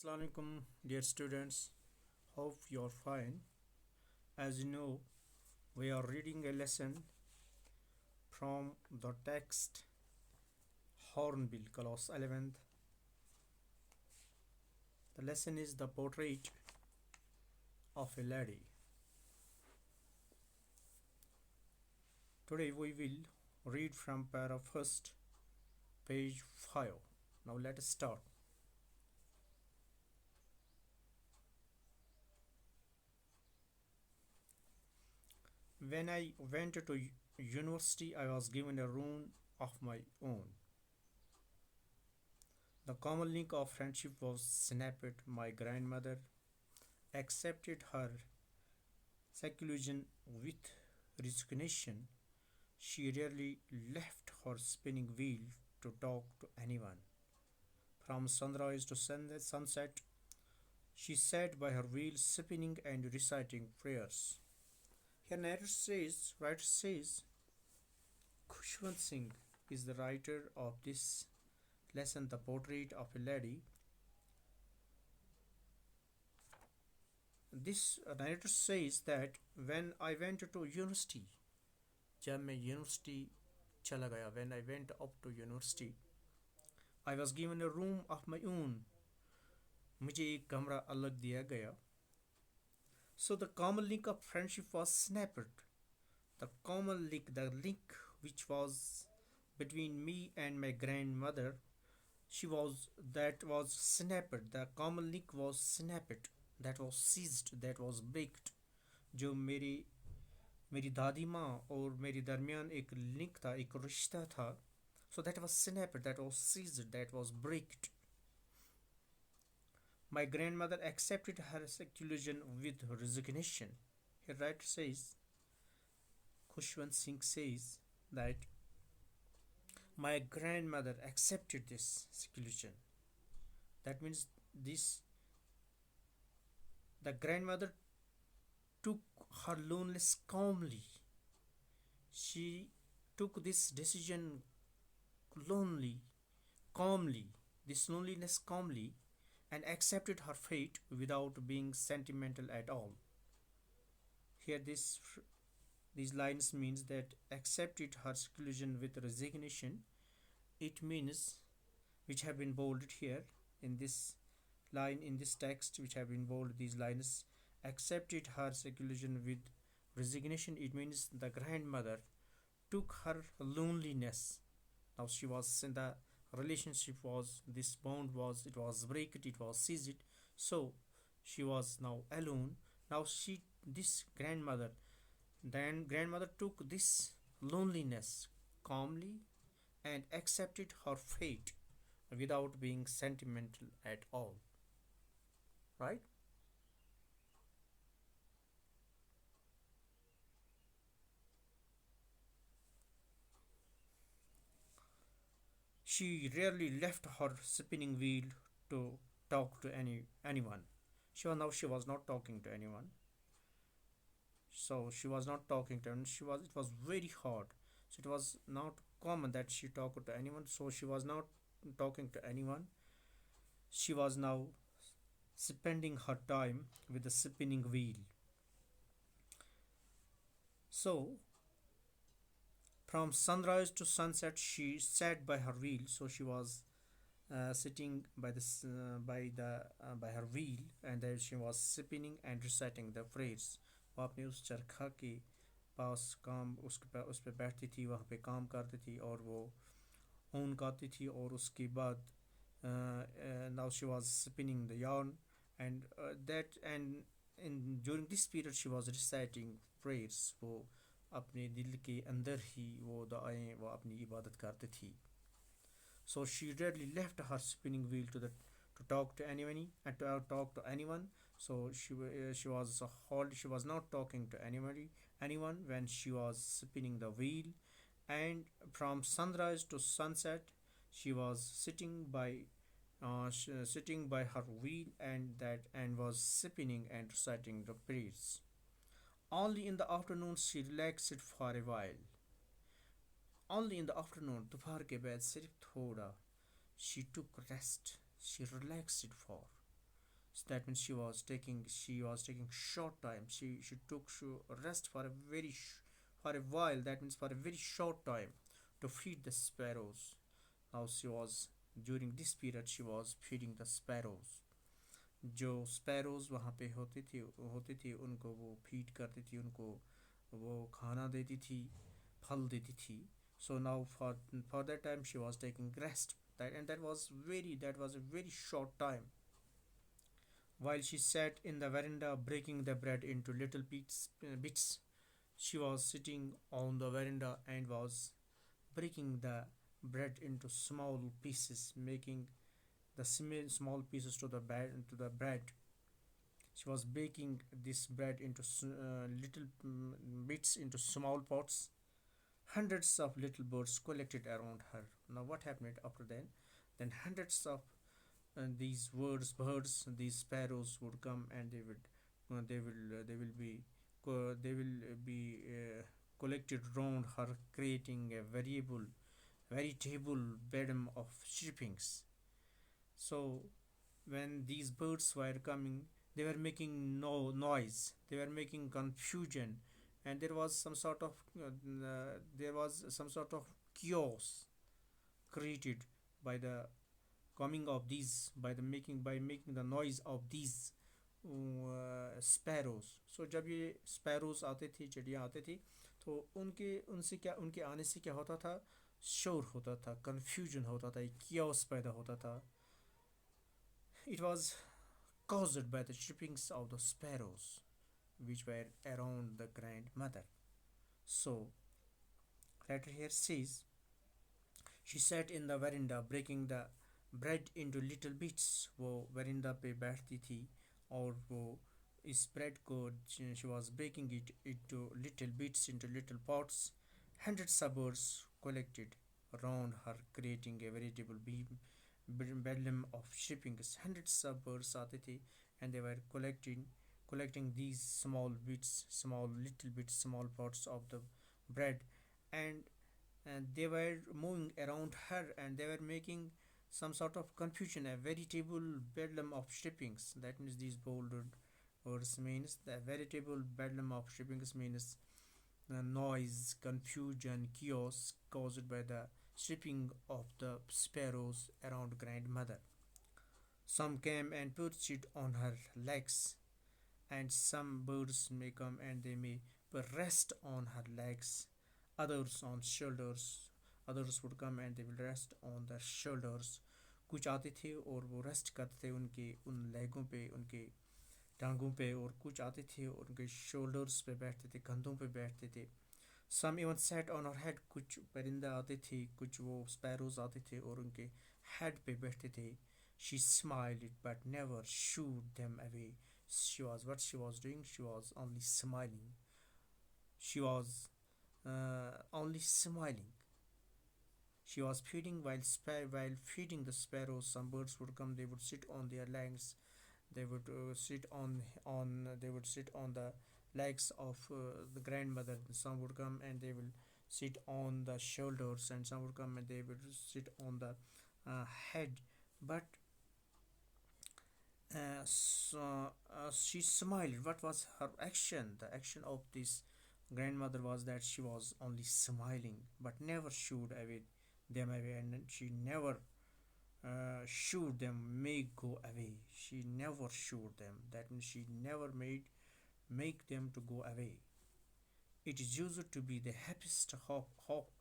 Assalamu alaikum, dear students. Hope you're fine. As you know, we are reading a lesson from the text Hornbill, class 11th. The lesson is the portrait of a lady. Today we will read from paragraph first, page 5. Now let us start. When I went to university, I was given a room of my own. The common link of friendship was snapped. My grandmother accepted her seclusion with resignation. She rarely left her spinning wheel to talk to anyone. From sunrise to sunset, she sat by her wheel spinning and reciting prayers. Here writer says, Khushwant Singh is the writer of this lesson, The Portrait of a Lady. This narrator says that when I went to university, जब मैं university चला गया, when I went up to university, I was given a room of my own. मुझे एक कमरा अलग दिया गया. So the common link of friendship was snapped. The common link, the link which was between me and my grandmother, that was snapped. The common link was snapped. That was seized. That was breaked. जो मेरी दादी माँ और मेरे दरमियान एक link था, एक रिश्ता था. So that was snapped. That was seized. That was breaked. My grandmother accepted her seclusion with resignation. Here writer says, Khushwant Singh says that my grandmother accepted this seclusion. That means the grandmother took her loneliness calmly. She took this decision calmly, this loneliness calmly, and accepted her fate without being sentimental at all. Here these lines means that accepted her seclusion with resignation. It means, which have been bolded here in this line, in this text, which have been bolded, these lines, accepted her seclusion with resignation. It means the grandmother took her loneliness. Now she was in the relationship, was this bond was, it was break, it was seized. So she was now alone. Now this grandmother took this loneliness calmly and accepted her fate without being sentimental at all. Right? She rarely left her spinning wheel to talk to anyone. She was not talking to anyone. So she was not talking to anyone. It was very hard. So it was not common that she talked to anyone. So she was not talking to anyone. She was now spending her time with the spinning wheel. So from sunrise to sunset, she sat by her wheel. So she was sitting by her wheel, and then she was spinning and reciting the phrase. वो अपने उस चरखा के पास काम उस पे बैठती थी, वहाँ पे काम करती थी और वो ऊन गाती थी. और उसके बाद now she was spinning the yarn, and during this period she was reciting prayers. वो अपने दिल के अंदर ही वो दुआएं, वो अपनी इबादत करती थी. So she rarely left her spinning wheel to talk to anyone. So she was not talking to anyone when she was spinning the wheel. And from sunrise to sunset, she was sitting by her wheel, and was spinning and reciting the prayers. Only in the afternoon she relaxed for a while. Only in the afternoon, दोपहर के बाद सिर्फ थोड़ा, she took rest, she relaxed for. So that means she was taking short time. She took rest for a for a while. That means for a very short time to feed the sparrows. Now she was during this period she was feeding the sparrows. जो sparrows वहाँ पे होती थी उनको वो feed करती थी, उनको वो खाना देती थी, फल देती थी. So now for that time she was taking rest. That was a very short time. While she sat in the veranda breaking the bread into little bits, she was sitting on the veranda and was breaking the bread into small pieces, making the small pieces to the bread. She was baking this bread into little bits into small pots. Hundreds of little birds collected around her. Now, what happened after that? Then hundreds of these these sparrows would come and they will be collected round her, creating a veritable bedlam of chirpings. So when these birds were coming, they were making no noise, they were making confusion, and there was some sort of chaos created by the coming of these by making the noise of these sparrows. So जब ये sparrows आते थे, चिड़िया आते थे, तो उनके आने से क्या होता था, शोर होता था, confusion होता था, एक chaos पैदा होता था. It was caused by the chirpings of the sparrows which were around the grandmother. So letter here says she sat in the veranda breaking the bread into little bits. वो वरिंदा पे बैठती थी और वो इस ब्रेड को she was breaking it into little bits into little pots. Hundreds of birds collected around her, creating a veritable bedlam of shippings. Hundreds of birds आते थे and they were collecting these small little bits, small pots of the bread, and they were moving around her and they were making some sort of confusion, a veritable bedlam of shippings. That means these bolded words means the veritable bedlam of shippings means noise, confusion, chaos caused by the shipping of the sparrows around grandmother. Some came and perched on her legs, and some birds may come and they may rest on her legs, others on shoulders. Others would come and they will rest on their shoulders. कुछ आते थे और वो rest करते थे उनके उन लेगों पे, उनके टांगों पे, और कुछ आते थे और उनके शोल्डर्स पे बैठते थे, कंधों पे बैठते थे. Some even sat on her head. कुछ परिंदा आते थे, कुछ वो स्पैरोज आते थे और उनके हेड पे बैठते थे. She smiled but never shooed them away. She was doing, she was only smiling. She was only smiling. She was feeding while feeding the sparrows. Some birds would come. They would sit on their legs. They would sit on the legs of the grandmother. Some would come and they will sit on the shoulders, and some would come and they would sit on the head. But she smiled. What was her action? The action of this grandmother was that she was only smiling, but never shooed them away, and she never shooed them make go away. She never shooed them. That means she never make them to go away. It is used to be the happiest half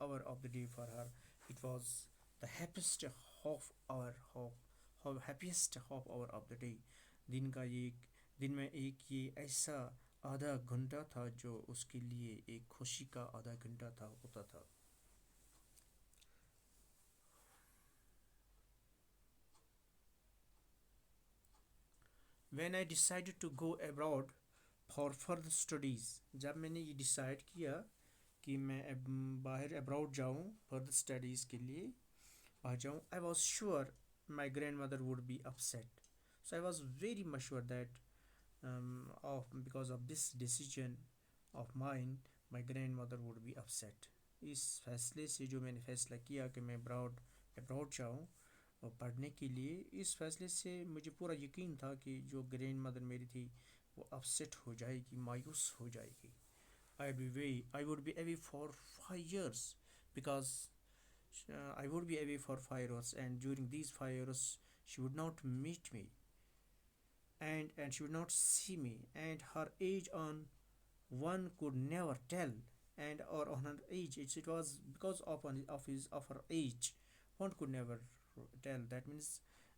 hour of the day for her. It was the happiest happiest half hour of the day. दिन का ये दिन में एक ये ऐसा आधा घंटा था जो उसके लिए एक खुशी का आधा घंटा होता था. When I decided to go abroad for further studies, जब मैंने ये डिसाइड किया कि मैं बाहर अब्रॉड जाऊँ फर्दर स्टडीज़ के लिए बाहर जाऊँ, I was sure my grandmother would be upset. So I was very much sure that because of this decision of mine, my grandmother would be upset. इस फैसले से जो मैंने फैसला किया कि मैं अब्रॉड जाऊँ, पढ़ने के लिए। इस फैसले से मुझे पूरा यकीन था कि जो ग्रैंड मदर मेरी थी वो अपसेट हो जाएगी, मायूस हो जाएगी। I would be away for 5 years because I would be away for 5 years, and during these 5 years she would not meet me, and she would not see me, and her age on one could never tell, and or on her age it was because of her age, one could never tell. That means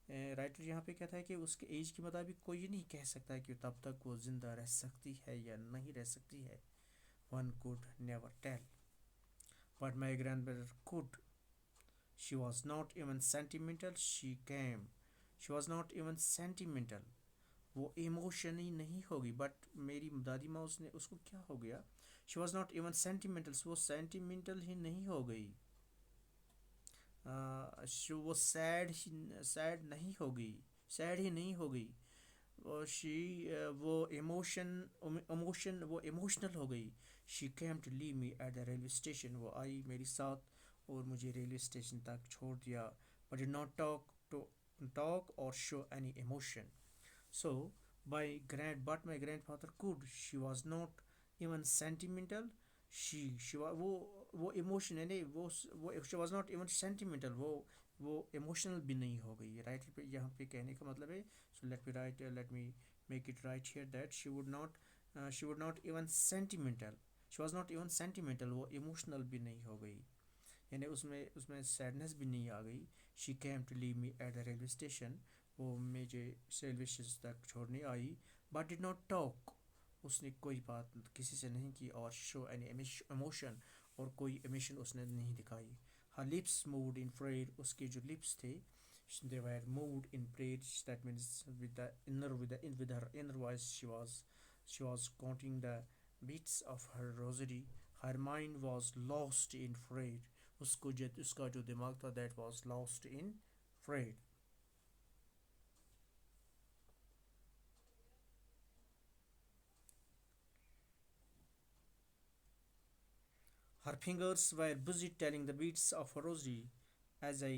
writer यहाँ पे कहता है कि उसके as के मुताबिक कोई ये नहीं कह सकता कि तब तक वो ज़िंदा रह सकती है या नहीं रह सकती है। One could never tell, but my grandmother could. She was not even sentimental, she was not even sentimental, वो इमोशन ही नहीं होगी। बट मेरी दादी माँ उसने उसको क्या हो गया, she was not even sentimental, वो सेंटिमेंटल ही नहीं हो गई। वो सैड नहीं हो गई, सैड ही नहीं हो गई। और शी वो वो इमोशनल हो गई। She came to leave me at the railway station, वो आई मेरे साथ और मुझे रेलवे स्टेशन तक छोड़ दिया। बट डिड नॉट टॉक और show any emotion. So, but my grandfather could. She was not even sentimental. वो इमोशन है नहीं, वो she was not even sentimental, वो इमोशनल भी नहीं हो गई। राइट पे यहाँ पे कहने का मतलब है, so let me make it right here that she would not even sentimental, she was not even sentimental, वो इमोशनल भी नहीं हो गई, यानी उसमें उसमें सैडनेस भी नहीं आ गई। She came to leave me at the railway station, वो मुझे रेलवे स्टेशन तक छोड़ने आई। बट डिड नॉट टॉक, उसने कोई बात किसी से नहीं की, और शो एनी इमोशन, और कोई इमोशन उसने नहीं दिखाई। हर लिप्स मूव्ड इन प्रेयर, उसके जो लिप्स थे they were moved in prayer, that means with her inner voice she was counting the beats of her rosary. Her mind was lost in prayer, उसका जो दिमाग था that was lost in prayer. Her fingers were busy telling the beats of her rosary. As I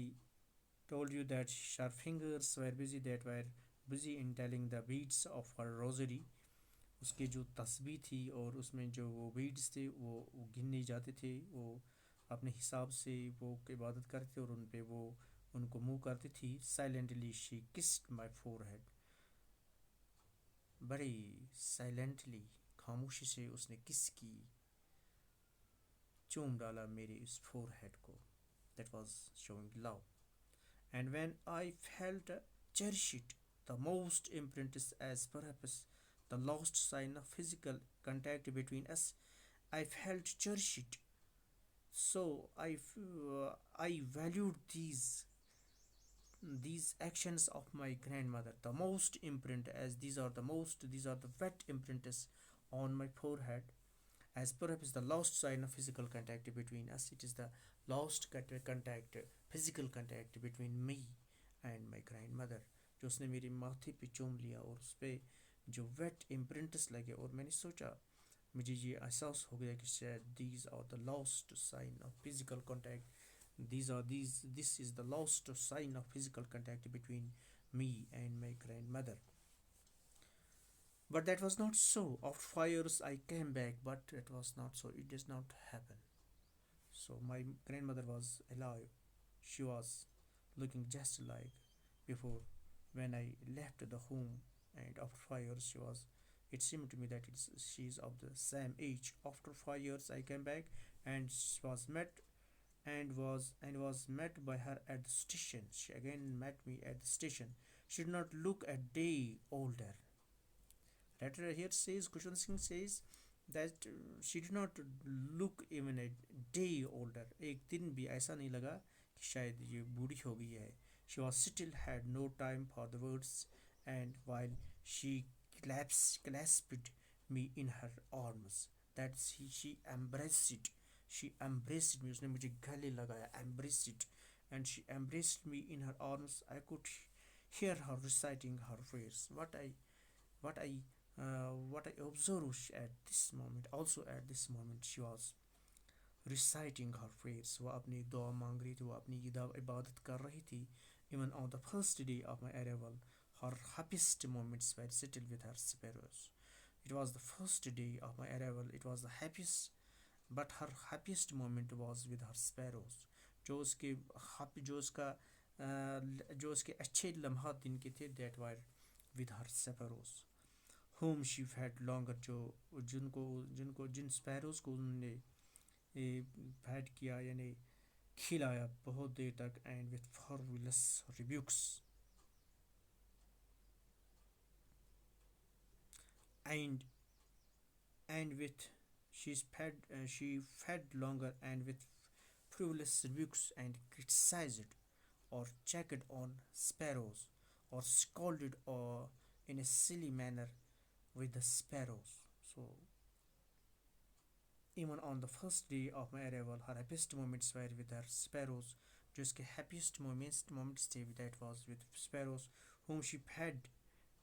told you that her fingers were busy in telling the beats of her rosary. उसके जो तस्बीह थी और उसमें जो वो beads थे वो गिनने जाते थे, वो अपने हिसाब से वो इबादत करते और उन पे वो उनको मुँह करती थी। Silently she kissed my forehead, बड़ी साइलेंटली खामोशी से उसने किस की, चूम डाला मेरे इस फोरहेड को। That was showing love. And when I felt cherish it, the most imprint is as perhaps the lost sign of physical contact between us. I felt cherish it, so I valued these actions of my grandmother the most imprint, as these are the wet imprints on my forehead, as perhaps the lost sign of physical contact between us. It is the lost contact, physical contact between me and my grandmother, जो उसने मेरे माथे पे चूम लिया और उस पर जो वेट इम्प्रिंट्स लगे, और मैंने सोचा, मुझे ये एहसास हो गया कि शायद these are the lost sign of physical contact, this is the lost sign of physical contact between me and my grandmother. But that was not so. After 5 years I came back, but it was not so. It does not happen. So my grandmother was alive. She was looking just like before when I left the home, and after 5 years she was. It seemed to me that she is of the same age. After 5 years I came back, and was met by her at the station. She again met me at the station. She did not look a day older. Writer here says, Kushwant Singh says that she did not look even a day older. एक दिन भी ऐसा नहीं लगा कि शायद ये बूढ़ी हो गई है. She was still had no time for the words, and while she clasped me in her arms, that she embraced it. She embraced me. उसने मुझे गले लगाया. Embraced it, and she embraced me in her arms. I could hear her reciting her prayers. What I what I observed at this moment, also at this moment, she was reciting her prayers. वो अपनी दुआ मांग रही थी, वो अपनी इबादत कर रही थी, Even on the first day of my arrival, her happiest moments were settled with her sparrows. It was the first day of my arrival, it was the happiest, but her happiest moment was with her sparrows. जो उसके जो उसका जो उसके अच्छे लम्हात दिन के थे, that were with her sparrows whom she fed longer, जो जिनको जिनको जिन sparrows को उन्होंने फैड किया यानी खिलाया बहुत देर तक, and with fabulous rebukes, and with she fed longer and with frivolous rebukes, and criticized or checked on sparrows, or scolded or in a silly manner with the sparrows. So even on the first day of my arrival, her happiest moments were with her sparrows. जो इसके happiest moments थे, that was with sparrows whom she fed,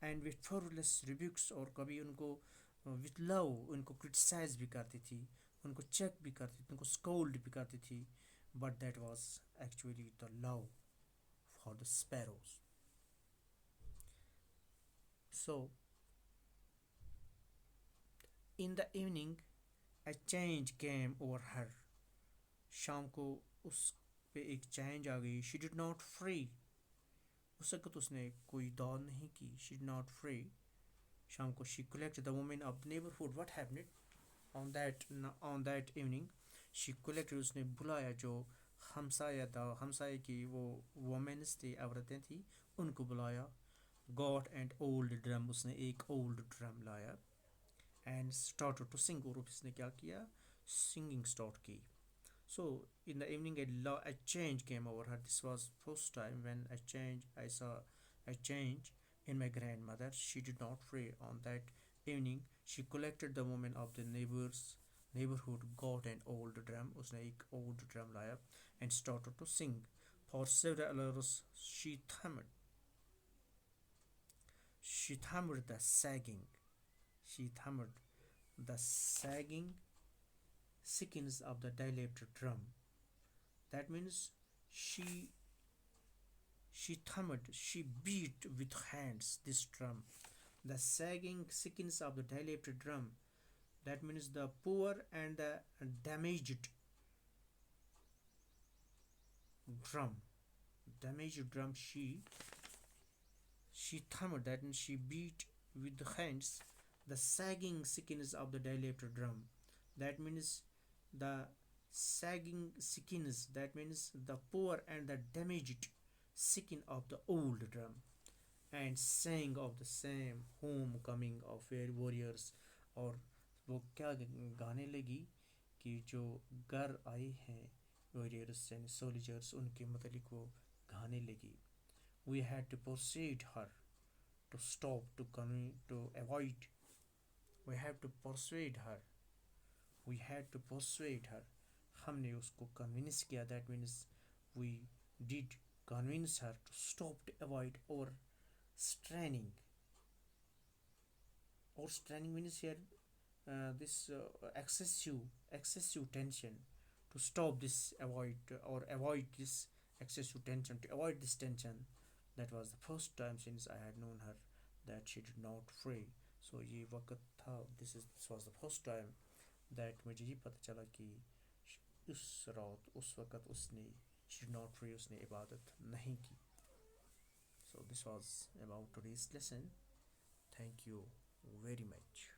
and with frivolous rebukes, और कभी उनको with love उनको criticize भी करती थी, उनको check भी करती थी, उनको scold भी करती थी, but that was actually the love for the sparrows. So in the evening a change came over her. शाम को उस पे एक चेंज आ गई. She did not free. उस वक्त उसने कोई दौड़ नहीं की. She did not free. शाम को she collected the women of the neighborhood. What happened on that evening? She collected, उसने बुलाया जो हमसाया की वो वोमेन्स थी, औरतें थी, उनको बुलाया. Got and old drum, उसने एक old drum लाया, and started to sing, और उसने क्या किया, singing start की. So in the evening a change came over her. This was first time when I saw a change in my grandmother. She did not pray on that evening. She collected the women of the neighborhood, got an old drum, उसने एक old drum लाया, and started to sing. For several hours she thammered the sagging. She thammered the sagging skins of the dilated drum. That means she she beat with hands this drum. The sagging skins of the dilated drum. That means the poor and the damaged drum. Damaged drum. She thammered. That means she beat with the hands the sagging skins of the dilated drum. That means the sagging skins, that means the poor and the damaged skin of the old drum, and sang of the same homecoming of warriors. और वो क्या गाने लगी कि जो घर आए हैं warriors and soldiers, उनके मतलब वो गाने लगी. We had to persuade her to stop, to avoid. We had to persuade her. हमने उसको convince किया. That means we did convince her to stop, to avoid or straining. Or straining means here this excessive tension. To stop this, avoid this excessive tension, to avoid this tension. That was the first time since I had known her that she did not pray. So ये वक्त था, this was the first time that मुझे ये पता चला कि उस रात उस वक्त उसने she did not pray, उसने इबादत नहीं की. So this was about today's lesson. Thank you very much.